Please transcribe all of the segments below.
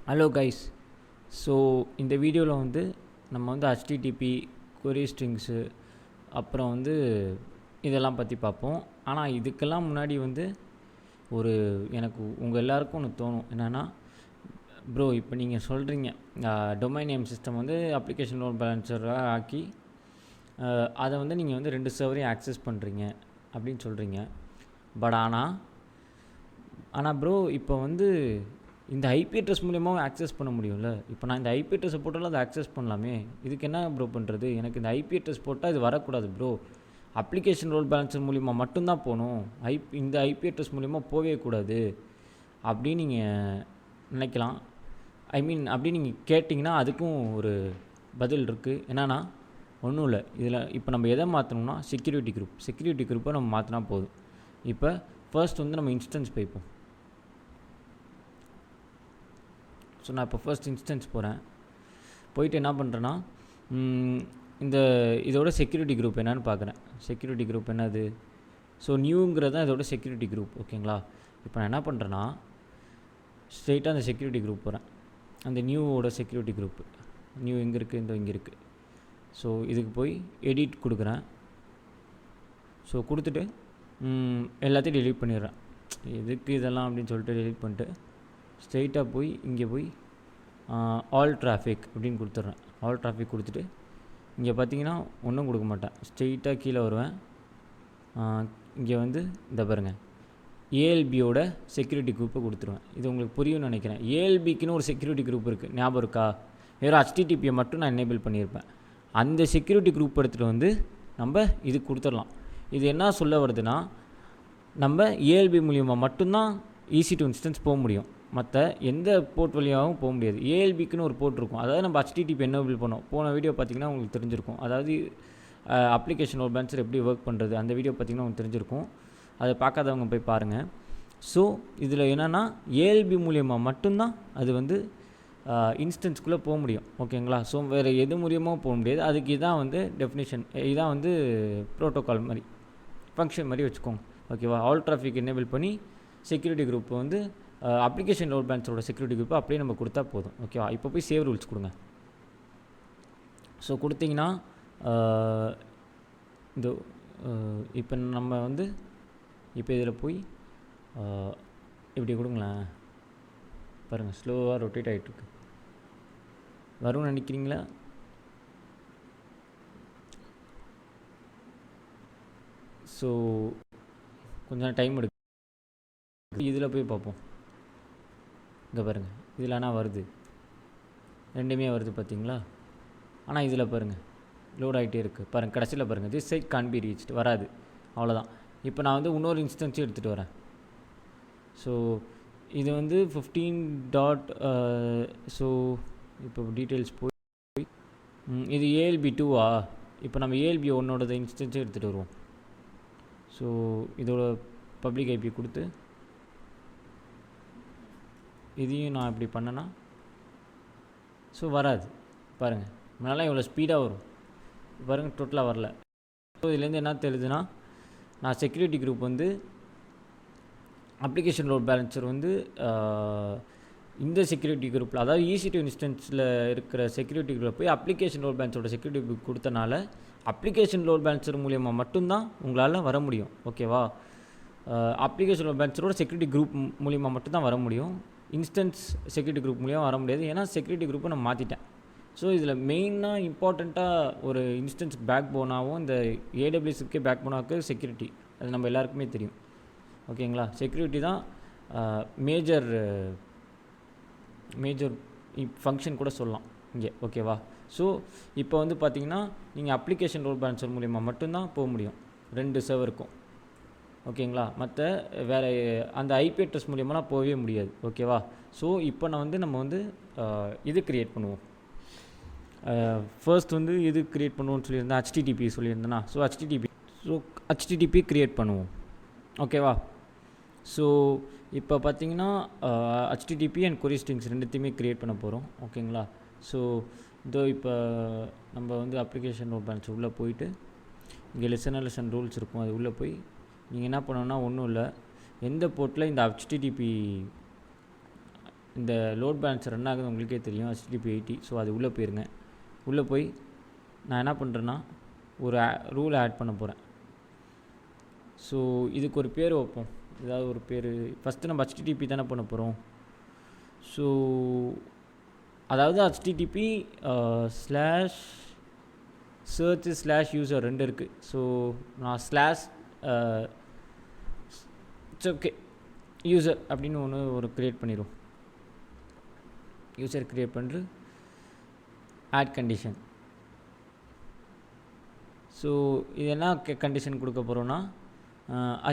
Hello guys. So இந்த வீடியோவில் வந்து நம்ம வந்து HTTP query ஸ்ட்ரிங்ஸு அப்புறம் வந்து இதெல்லாம் பற்றி பார்ப்போம். ஆனால் இதுக்கெல்லாம் முன்னாடி வந்து எனக்கு உங்கள் எல்லாருக்கும் ஒன்று தோணும். என்னென்னா, ப்ரோ இப்போ நீங்கள் சொல்கிறீங்க டொமைன் நேம் சிஸ்டம் வந்து அப்ளிகேஷன் லோட் பேலன்சராக ஆக்கி அதை வந்து நீங்கள் வந்து 2 சர்வரையும் ஆக்சஸ் பண்ணுறீங்க அப்படின்னு சொல்கிறீங்க. பட் ஆனால் ப்ரோ இப்போ வந்து இந்த ஐபி அட்ரஸ் மூலியமாக ஆக்சஸ் பண்ண முடியும்ல. இப்போ நான் இந்த ஐபி அட்ரஸை போட்டாலும் அதை ஆக்சஸ் பண்ணலாமே. இதுக்கு என்ன ப்ரோ பண்ணுறது? எனக்கு இந்த ஐபி அட்ரஸ் போட்டால் இது வரக்கூடாது ப்ரோ. அப்ளிகேஷன் லோட் பேலன்சர் மூலிமா மட்டும்தான் போகணும். இந்த ஐபி அட்ரஸ் மூலிமா போகவே கூடாது அப்படின்னு நீங்கள் நினைக்கலாம். அப்படி நீங்கள் கேட்டிங்கன்னா அதுக்கும் ஒரு பதில் இருக்குது. என்னென்னா, ஒன்றும் இல்லை. இதில் இப்போ நம்ம எதை மாற்றணும்னா செக்யூரிட்டி குரூப்பை நம்ம மாற்றினா போதும். இப்போ ஃபர்ஸ்ட் வந்து நம்ம இன்ஸ்டன்ஸ் போய்ப்போம். ஸோ நான் இப்போ ஃபர்ஸ்ட் இன்ஸ்டன்ஸ் போயிட்டு என்ன பண்ணுறேன்னா, இதோட செக்யூரிட்டி குரூப் என்னன்னு பார்க்குறேன். செக்யூரிட்டி குரூப் என்னது? ஸோ நியூங்கிறது தான் இதோட செக்யூரிட்டி குரூப். ஓகேங்களா? இப்போ நான் என்ன பண்ணுறேன்னா, ஸ்ட்ரெயிட்டாக அந்த செக்யூரிட்டி குரூப் போகிறேன். அந்த நியூவோட செக்யூரிட்டி குரூப்பு நியூ எங்கே இருக்குது? இங்கே இருக்குது. ஸோ இதுக்கு போய் எடிட் கொடுக்குறேன். ஸோ கொடுத்துட்டு எல்லாத்தையும் டெலீட் பண்ணிடுறேன். எதுக்கு இதெல்லாம் அப்படின்னு சொல்லிட்டு டெலீட் பண்ணிட்டு ஸ்ட்ரெயிட்டாக போய் இங்கே போய் ஆல் டிராஃபிக் அப்படின்னு கொடுத்துட்றேன். ஆல் டிராஃபிக் கொடுத்துட்டு இங்கே பார்த்தீங்கன்னா ஒன்றும் கொடுக்க மாட்டேன். ஸ்ட்ரெயிட்டாக கீழே வருவேன். இங்கே வந்து இந்த பாருங்கள், ஏஎல்பியோட செக்யூரிட்டி குரூப்பை கொடுத்துருவேன். இது உங்களுக்கு புரியும்னு நினைக்கிறேன். ஏஎல்பிக்குன்னு ஒரு செக்யூரிட்டி குரூப் இருக்குது, ஞாபகம் இருக்கா? வெறும் HTTPயை மட்டும் நான் எனேபிள் பண்ணியிருப்பேன். அந்த செக்யூரிட்டி குரூப் எடுத்துகிட்டு வந்து நம்ம இது கொடுத்துடலாம். இது என்ன சொல்ல வருதுன்னா, நம்ம ஏஎல்பி மூலியமாக மட்டும்தான் EC2 இன்ஸ்டன்ஸ் போக முடியும். மற்ற எந்த போர்ட் வழியாகவும் போக முடியாது. ஏஎல்பிக்குன்னு ஒரு போர்ட் இருக்கும். அதாவது நம்ம HTTP எனேபிள் பண்ணோம். போன வீடியோ பார்த்திங்கன்னா உங்களுக்கு தெரிஞ்சிருக்கும். அதாவது அப்ளிகேஷன் லோட் பேலன்சர் எப்படி ஒர்க் பண்ணுறது, அந்த வீடியோ பார்த்திங்கன்னா உங்களுக்கு தெரிஞ்சிருக்கும். அதை பார்க்காதவங்க போய் பாருங்கள். ஸோ இதில் என்னென்னா, ஏஎல்பி மூலியமாக மட்டும்தான் அது வந்து இன்ஸ்டன்ஸ்குள்ளே போக முடியும். ஓகேங்களா? ஸோ வேறு எது மூலியமாக போக முடியாது. அதுக்கு இதான் வந்து டெஃபினேஷன், இதான் வந்து ப்ரோட்டோக்கால் மாதிரி, ஃபங்க்ஷன் மாதிரி வச்சுக்கோங்க. ஓகேவா? ஆல் டிராஃபிக் எனேபிள் பண்ணி செக்யூரிட்டி குரூப் வந்து அப்ளிகேஷன் லோட் பேலன்ஸரோட செக்யூரிட்டி குரூப்பை அப்படியே நம்ம கொடுத்தா போதும். ஓகேவா? இப்போ போய் சேவ் ரூல்ஸ் கொடுங்க. ஸோ கொடுத்தீங்கன்னா இந்த இப்போ நம்ம வந்து இப்போ இதில் போய் இப்படி கொடுங்களேன். பாருங்கள், ஸ்லோவாக ரொட்டேட் ஆகிட்டுருக்கு. வரும்னு நினைக்கிறீங்களா? ஸோ கொஞ்சம் டைம் எடுக்கும். இதில் போய் பார்ப்போம். இங்கே பாருங்கள், இதில் ஆனால் வருது, ரெண்டுமே வருது பார்த்தீங்களா? ஆனால் இதில் பாருங்கள் லோட் ஆகிட்டே இருக்குது. பாருங்கள், கடைசியில் பாருங்கள், this side can be reached வராது. அவ்வளோதான். இப்போ நான் வந்து இன்னொரு இன்ஸ்டன்ஸும் எடுத்துகிட்டு வரேன். ஸோ இது வந்து 15 டாட். ஸோ இப்போ டீட்டெயில்ஸ் போய் இது ஏஎல்பி 2வா? இப்போ நம்ம ஏஎல்பி 1ஓட இன்ஸ்டன்ஸும் எடுத்துகிட்டு வருவோம். ஸோ இதோட பப்ளிக் ஐபி கொடுத்து இதையும் நான் இப்படி பண்ணேன்னா ஸோ வராது. பாருங்கள், முன்னாலாம் இவ்வளோ ஸ்பீடாக வரும். பாருங்கள், டோட்டலாக வரல. ஸோ இதுலேருந்து என்ன தெரியுதுன்னா, நான் செக்யூரிட்டி குரூப் வந்து அப்ளிகேஷன் லோட் பேலன்சர் வந்து இந்த செக்யூரிட்டி குரூப்பில், அதாவது EC2 இன்ஸ்டன்ஸில் இருக்கிற செக்யூரிட்டி குரூப்பில் போய் அப்ளிகேஷன் லோட் பேலன்ஸரோட செக்யூரிட்டி குரூப் கொடுத்தனால அப்ளிகேஷன் லோட் பேலன்சர் மூலியமாக மட்டும்தான் உங்களால் வர முடியும். ஓகேவா? அப்ளிகேஷன் லோட் பேலன்சரோட செக்யூரிட்டி குரூப் மூலியமாக மட்டும்தான் வர முடியும். இன்ஸ்டன்ஸ் செக்யூரிட்டி குரூப் மூலியமாக வர முடியாது. ஏன்னா செக்யூரிட்டி குரூப்பை நான் மாற்றிட்டேன். ஸோ இதில் மெயினாக இம்பார்ட்டண்ட்டாக ஒரு இன்ஸ்டன்ஸ் பேக் போனாகவும் இந்த AWSக்கே பேக் போனாவுக்கு செக்யூரிட்டி, அது நம்ம எல்லாருக்குமே தெரியும். ஓகேங்களா? செக்யூரிட்டி தான் மேஜர் ஃபங்க்ஷன் கூட சொல்லலாம் இங்கே. ஓகேவா? ஸோ இப்போ வந்து பார்த்திங்கன்னா, நீங்கள் அப்ளிகேஷன் லோட் பேலன்சர் மூலிமா மட்டும்தான் போக முடியும் 2 சர்வருக்கும். ஓகேங்களா? மற்ற வேறு அந்த ஐபி அட்ரஸ் மூலியமாக போகவே முடியாது. ஓகேவா? ஸோ இப்போ நம்ம வந்து இது க்ரியேட் பண்ணுவோம். ஃபர்ஸ்ட் வந்து இது க்ரியேட் பண்ணுவோம்னு சொல்லியிருந்தேன், HTTP சொல்லியிருந்தேன்னா. ஸோ HTTP க்ரியேட் பண்ணுவோம். ஓகேவா? ஸோ இப்போ பார்த்தீங்கன்னா HTTP அண்ட் query strings ரெண்டுத்தையுமே க்ரியேட் பண்ண போகிறோம். ஓகேங்களா? ஸோ இதோ இப்போ நம்ம வந்து அப்ளிகேஷன் லோட் பேலன்சர் உள்ளே போயிட்டு இங்கே லெசன் ரூல்ஸ் இருக்கும். அது உள்ளே போய் நீங்கள் என்ன பண்ணணுன்னா, ஒன்றும் இல்லை, எந்த போர்ட்டில் இந்த HTTP இந்த லோட் பேலன்ஸ் ரன் ஆகுது உங்களுக்கே தெரியும் HTTP 80. ஸோ அது உள்ளே போயிருங்க. உள்ளே போய் நான் என்ன பண்ணுறேன்னா ஒரு ரூல் ஆட் பண்ண போகிறேன். ஸோ இதுக்கு ஒரு பேர் வைப்போம். ஏதாவது ஒரு பேர். ஃபஸ்ட்டு நம்ம HTTP தானே பண்ண போகிறோம். ஸோ அதாவது HTTP /search/user 2 இருக்குது. ஸோ நான் ஓகே யூசர் அப்படின்னு ஒரு க்ரியேட் பண்ணிடுவோம். யூசர் க்ரியேட் பண்ணுற ஆட் கண்டிஷன். ஸோ இது என்ன கண்டிஷன் கொடுக்க போகிறோன்னா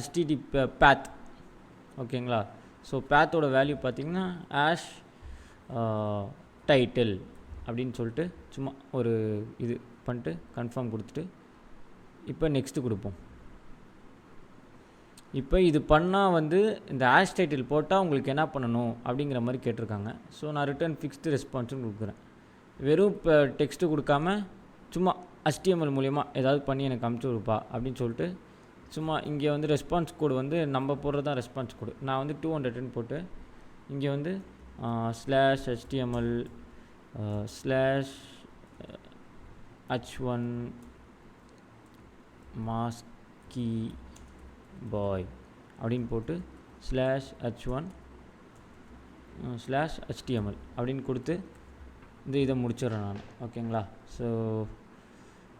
HTTP path. ஓகேங்களா. ஸோ பேத்தோட வேல்யூ பார்த்திங்கன்னா #title அப்படின்னு சொல்லிட்டு சும்மா ஒரு இது பண்ணிட்டு கன்ஃபார்ம் கொடுத்துட்டு இப்போ நெக்ஸ்ட்டு கொடுப்போம். இப்போ இது பண்ணால் வந்து இந்த #title போட்டால் உங்களுக்கு என்ன பண்ணணும் அப்படிங்கிற மாதிரி கேட்டிருக்காங்க. ஸோ நான் ரிட்டர்ன் ஃபிக்ஸ்டு ரெஸ்பான்ஸுன்னு கொடுக்குறேன். வெறும் இப்போ டெக்ஸ்ட்டு கொடுக்காம சும்மா HTML மூலயமா ஏதாவது பண்ணி எனக்கு அமுச்சு கொடுப்பா அப்படின்னு சொல்லிட்டு சும்மா இங்கே வந்து ரெஸ்பான்ஸ் கோடு வந்து நம்ம போடுறது தான் ரெஸ்பான்ஸ் கோடு. நான் வந்து 200ன்னு போட்டு இங்கே வந்து /HTML /h1 masky boy அப்படின்னு போட்டு /h1 /HTML அப்படின்னு கொடுத்து இதை முடிச்சிடுறேன் நான். ஓகேங்களா. ஸோ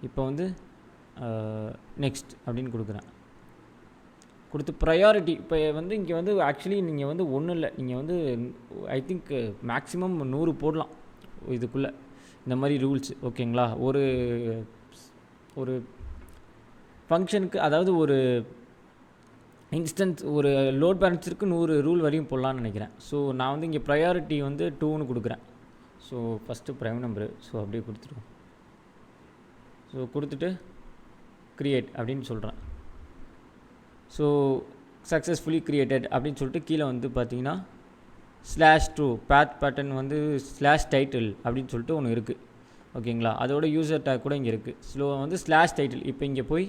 இப்போ வந்து நெக்ஸ்ட் அப்படின்னு கொடுக்குறேன். கொடுத்து ப்ரையாரிட்டி இப்போ வந்து இங்கே வந்து ஆக்சுவலி நீங்கள் வந்து ஒன்றும் இல்லை, நீங்கள் வந்து ஐ திங்க் மேக்ஸிமம் 100 போடலாம் இதுக்குள்ளே இந்த மாதிரி ரூல்ஸ். ஓகேங்களா. ஒரு ஃபங்க்ஷனுக்கு அதாவது ஒரு இன்ஸ்டன்ஸ் ஒரு லோட் பேலன்ஸருக்கு 100 ரூல் வரையும் போடலான்னு நினைக்கிறேன். ஸோ நான் வந்து இங்கே ப்ரையாரிட்டி வந்து 2ன்னு கொடுக்குறேன். So first prime number. So அப்படியே கொடுத்துருவோம். ஸோ கொடுத்துட்டு க்ரியேட் அப்படின்னு சொல்கிறேன். ஸோ சக்ஸஸ்ஃபுல்லி க்ரியேட்டட் அப்படின்னு சொல்லிட்டு கீழே வந்து பார்த்தீங்கன்னா /2 path pattern வந்து /title அப்படின்னு சொல்லிட்டு ஒன்று இருக்குது. ஓகேங்களா. அதோட யூசர் டேக் கூட இங்கே இருக்குது. ஸோ வந்து /title. இப்போ இங்கே போய்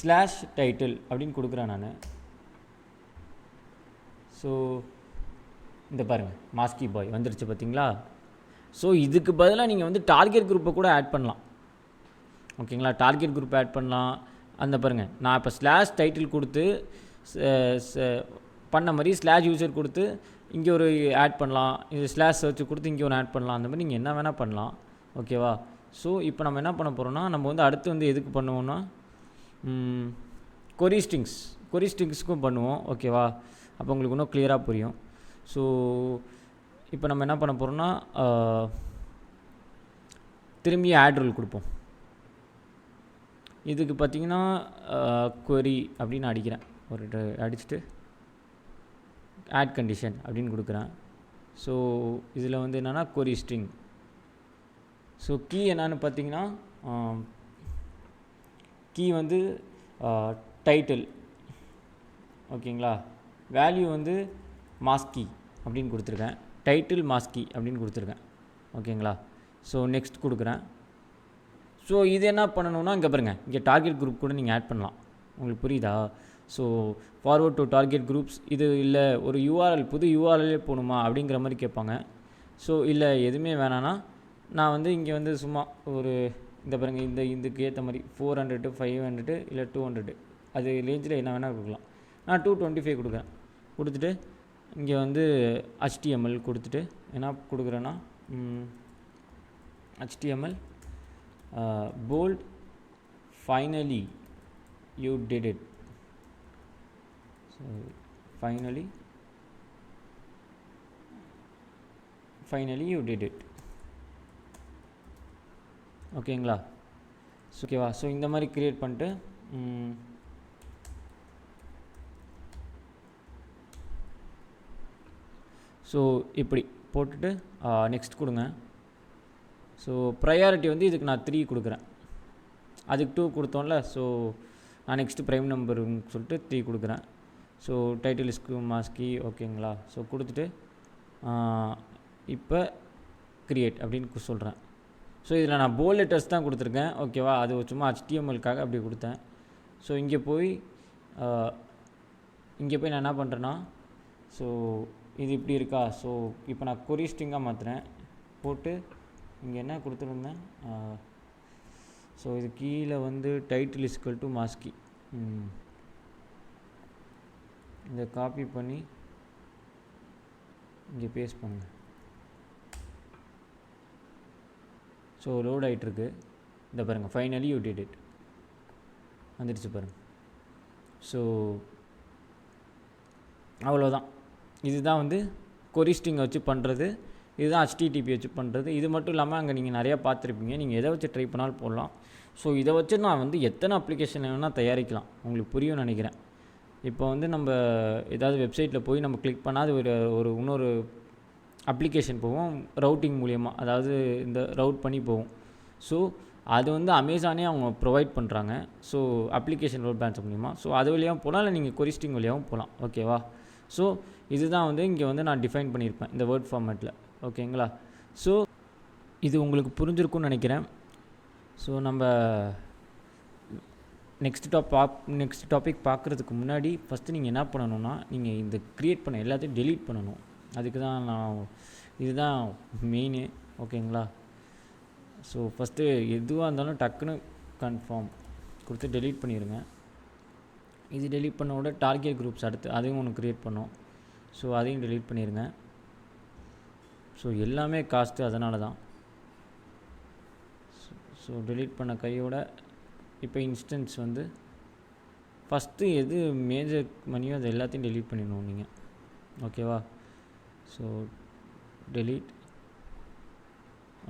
/title அப்படின்னு கொடுக்குறேன் நான். ஸோ இந்த பாருங்கள் மாஸ்கி பாய் வந்துருச்சு பார்த்தீங்களா. ஸோ இதுக்கு பதிலாக நீங்கள் வந்து டார்கெட் குரூப்பை கூட ஆட் பண்ணலாம். ஓகேங்களா. டார்கெட் குரூப் ஆட் பண்ணலாம். அந்த பாருங்கள் நான் இப்போ /title கொடுத்து பண்ண மாதிரி /user கொடுத்து இங்கே ஒரு ஆட் பண்ணலாம். இது /search கொடுத்து இங்கே ஒரு ஆட் பண்ணலாம். அந்த மாதிரி நீங்கள் என்ன வேணால் பண்ணலாம். ஓகேவா. ஸோ இப்போ நம்ம என்ன பண்ண போகிறோம்னா நம்ம வந்து அடுத்து வந்து எதுக்கு பண்ணுவோம்னா கொரி ஸ்ட்ரிங்ஸ்க்கும் பண்ணுவோம். ஓகேவா. அப்போ உங்களுக்கு இன்னும் கிளியராக புரியும். ஸோ இப்போ நம்ம என்ன பண்ண போகிறோம்னா திரும்பி ஆட் ரூல் கொடுப்போம். இதுக்கு பார்த்திங்கன்னா query அப்படின்னு அடிக்கிறேன். ஒரு அடிச்சுட்டு ஆட் கண்டிஷன் அப்படின்னு கொடுக்குறேன். ஸோ இதில் வந்து என்னென்னா query string. ஸோ கீ என்னன்னு பார்த்தீங்கன்னா கீ வந்து டைட்டில். ஓகேங்களா. வேல்யூ வந்து மாஸ்கி அப்படின்னு கொடுத்துருக்கேன். டைட்டில் மாஸ்கி அப்படின்னு கொடுத்துருக்கேன். ஓகேங்களா. ஸோ நெக்ஸ்ட் கொடுக்குறேன். ஸோ இது என்ன பண்ணணும்னா இங்கே பாருங்கள் இங்கே டார்கெட் குரூப் கூட நீங்கள் ஆட் பண்ணலாம். உங்களுக்கு புரியுதா. So forward to target groups இது இல்லை ஒரு URL புது URL போகணுமா அப்படிங்கிற மாதிரி கேட்பாங்க. ஸோ இல்லை எதுவுமே வேணான்னா நான் வந்து இங்கே வந்து சும்மா ஒரு இந்த பாருங்கள் இதுக்கு ஏற்ற மாதிரி 400 500 இல்லை 200 அது ரேஞ்சில் என்ன வேணால் கொடுக்கலாம். நான் 225 கொடுக்குறேன். கொடுத்துட்டு இங்கே வந்து HTML கொடுத்துட்டு என்ன கொடுக்குறேன்னா HTML bold finally you did it. So finally you did it. ஓகேங்களா. ஓகேவா. ஸோ இந்த மாதிரி க்ரியேட் பண்ணிட்டு ஸோ இப்படி போட்டுட்டு நெக்ஸ்ட் கொடுங்க. ஸோ ப்ரையாரிட்டி வந்து இதுக்கு நான் 3 கொடுக்குறேன். அதுக்கு 2 கொடுத்தோம்ல. ஸோ நான் நெக்ஸ்ட்டு ப்ரைம் நம்பருன்னு சொல்லிட்டு 3 கொடுக்குறேன். ஸோ டைட்டில் இஸ்கு மாஸ்கி. ஓகேங்களா. ஸோ கொடுத்துட்டு இப்போ க்ரியேட் அப்படின்னு சொல்கிறேன். ஸோ இதில் நான் போல்ட் லெட்டர்ஸ் தான் கொடுத்துருக்கேன். ஓகேவா. அது சும்மா HTMLக்காக அப்படி கொடுத்தேன். ஸோ இங்கே போய் நான் என்ன பண்ணுறேன்னா ஸோ இது இப்படி இருக்கா. ஸோ இப்போ நான் கொரி ஸ்ட்ரிங்காக மாற்றுறேன், போட்டு இங்கே என்ன கொடுத்துருந்தேன். ஸோ இது கீழே வந்து டைட்டில் இஸ்கல் டு மாஸ்கி, இதை காப்பி பண்ணி இங்கே பேஸ்ட் பண்ணுங்கள். ஸோ லோட் ஆகிட்டுருக்கு. இந்த பாருங்கள், ஃபைனலி யூ டிட் இட் வந்துடுச்சு பாருங்கள். ஸோ அவ்வளோதான். இதுதான் வந்து கொரி ஸ்ட்ரிங்கை வச்சு பண்ணுறது, இதுதான் HTTP வச்சு பண்ணுறது. இது மட்டும் இல்லாமல் அங்கே நீங்கள் நிறையா பார்த்துருப்பீங்க, நீங்கள் எதை வச்சு ட்ரை பண்ணாலும் போடலாம். ஸோ இதை வச்சு நான் வந்து எத்தனை அப்ளிகேஷன் வேணால் தயாரிக்கலாம், உங்களுக்கு புரியும்னு நினைக்கிறேன். இப்போ வந்து நம்ம ஏதாவது வெப்சைட்டில் போய் நம்ம கிளிக் பண்ணால் அது ஒரு இன்னொரு அப்ளிகேஷன் போகும் ரவுட்டிங் மூலியமாக, அதாவது இந்த ரவுட் பண்ணி போகும். ஸோ அது வந்து அமேசானே அவங்க ப்ரொவைட் பண்ணுறாங்க. ஸோ அப்ளிகேஷன் லோட் பேலன்ஸ் மூலிமா, ஸோ அது வழியாகவும் போகலாம், இல்லை நீங்கள் கொரி ஸ்ட்ரிங் வழியாகவும் போகலாம். ஓகேவா. ஸோ இதுதான் வந்து இங்கே வந்து நான் டிஃபைன் பண்ணியிருப்பேன் இந்த வேர்ட் ஃபார்மேட்டில். ஓகேங்களா. ஸோ இது உங்களுக்கு புரிஞ்சிருக்கும்னு நினைக்கிறேன். ஸோ நம்ம நெக்ஸ்ட் டாபிக் பார்க்குறதுக்கு முன்னாடி ஃபஸ்ட்டு நீங்கள் என்ன பண்ணணுன்னா, நீங்கள் இந்த க்ரியேட் பண்ண எல்லாத்தையும் டெலீட் பண்ணணும். அதுக்கு தான் இதுதான் மெயினு. ஓகேங்களா. ஸோ ஃபஸ்ட்டு எதுவாக இருந்தாலும் டக்குன்னு கன்ஃபார்ம் கொடுத்து டெலீட் பண்ணிடுங்க. இது டெலீட் பண்ணோட டார்கெட் குரூப்ஸ் அடுத்து அதையும் ஒன்று க்ரியேட் பண்ணோம். ஸோ அதையும் டெலீட் பண்ணிடுங்க. ஸோ எல்லாமே காஸ்ட்டு, அதனால தான். ஸோ டெலீட் பண்ண கையோட இப்போ இன்ஸ்டன்ஸ் வந்து ஃபஸ்ட்டு எது மேஜர் மணியோ அது எல்லாத்தையும் டெலீட் பண்ணிடணும் நீங்கள். ஓகேவா. So delete.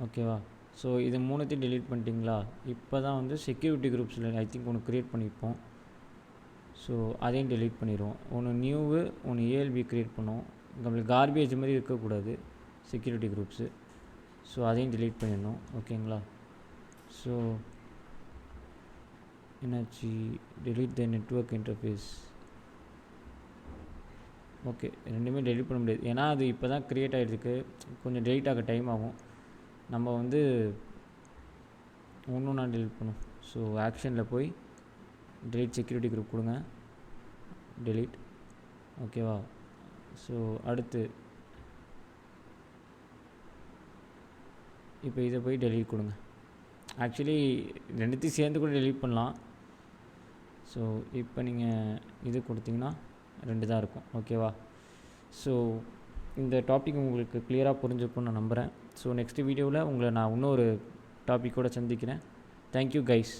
ஓகேவா. ஸோ இது மூணுத்தையும் டெலீட் பண்ணிட்டீங்களா. இப்போ தான் வந்து செக்யூரிட்டி குரூப்ஸில் ஐ திங்க் ஒன்று க்ரியேட் பண்ணியிருப்போம். ஸோ அதையும் டெலீட் பண்ணிடுவோம். ஒன்று நியூவு, ஒன்று ELB க்ரியேட் பண்ணுவோம். நம்மளுக்கு கார்பேஜ் மாதிரி இருக்கக்கூடாது செக்யூரிட்டி குரூப்ஸு. ஸோ அதையும் டெலீட் பண்ணிடணும். ஓகேங்களா. ஸோ என்னாச்சு, டெலீட் த நெட்வொர்க் இன்டர்ஃபேஸ். ஓகே, ரெண்டுமே டெலீட் பண்ண முடியாது, ஏன்னா அது இப்போ தான் க்ரியேட் ஆகிருக்கு, கொஞ்சம் டெலீட் ஆக டைம் ஆகும். நம்ம வந்து ஒன்றும் நான் டெலீட் பண்ணும். ஸோ ஆக்ஷனில் போய் டெலீட் செக்யூரிட்டி குரூப் கொடுங்க, டெலீட். ஓகேவா. ஸோ அடுத்து இப்போ இதை போய் டெலீட் கொடுங்க. ஆக்சுவலி ரெண்டுத்தையும் சேர்ந்து கூட டெலீட் பண்ணலாம். ஸோ இப்போ நீங்கள் இது கொடுத்தீங்கன்னா 2 தான் இருக்கும். ஓகேவா. ஸோ இந்த டாபிக் உங்களுக்கு கிளியராக புரிஞ்சிருக்கும்னு நான் நம்புகிறேன். ஸோ நெக்ஸ்ட் வீடியோவில் உங்களை நான் இன்னொரு டாப்பிக்கோடு சந்திக்கிறேன். Thank you guys.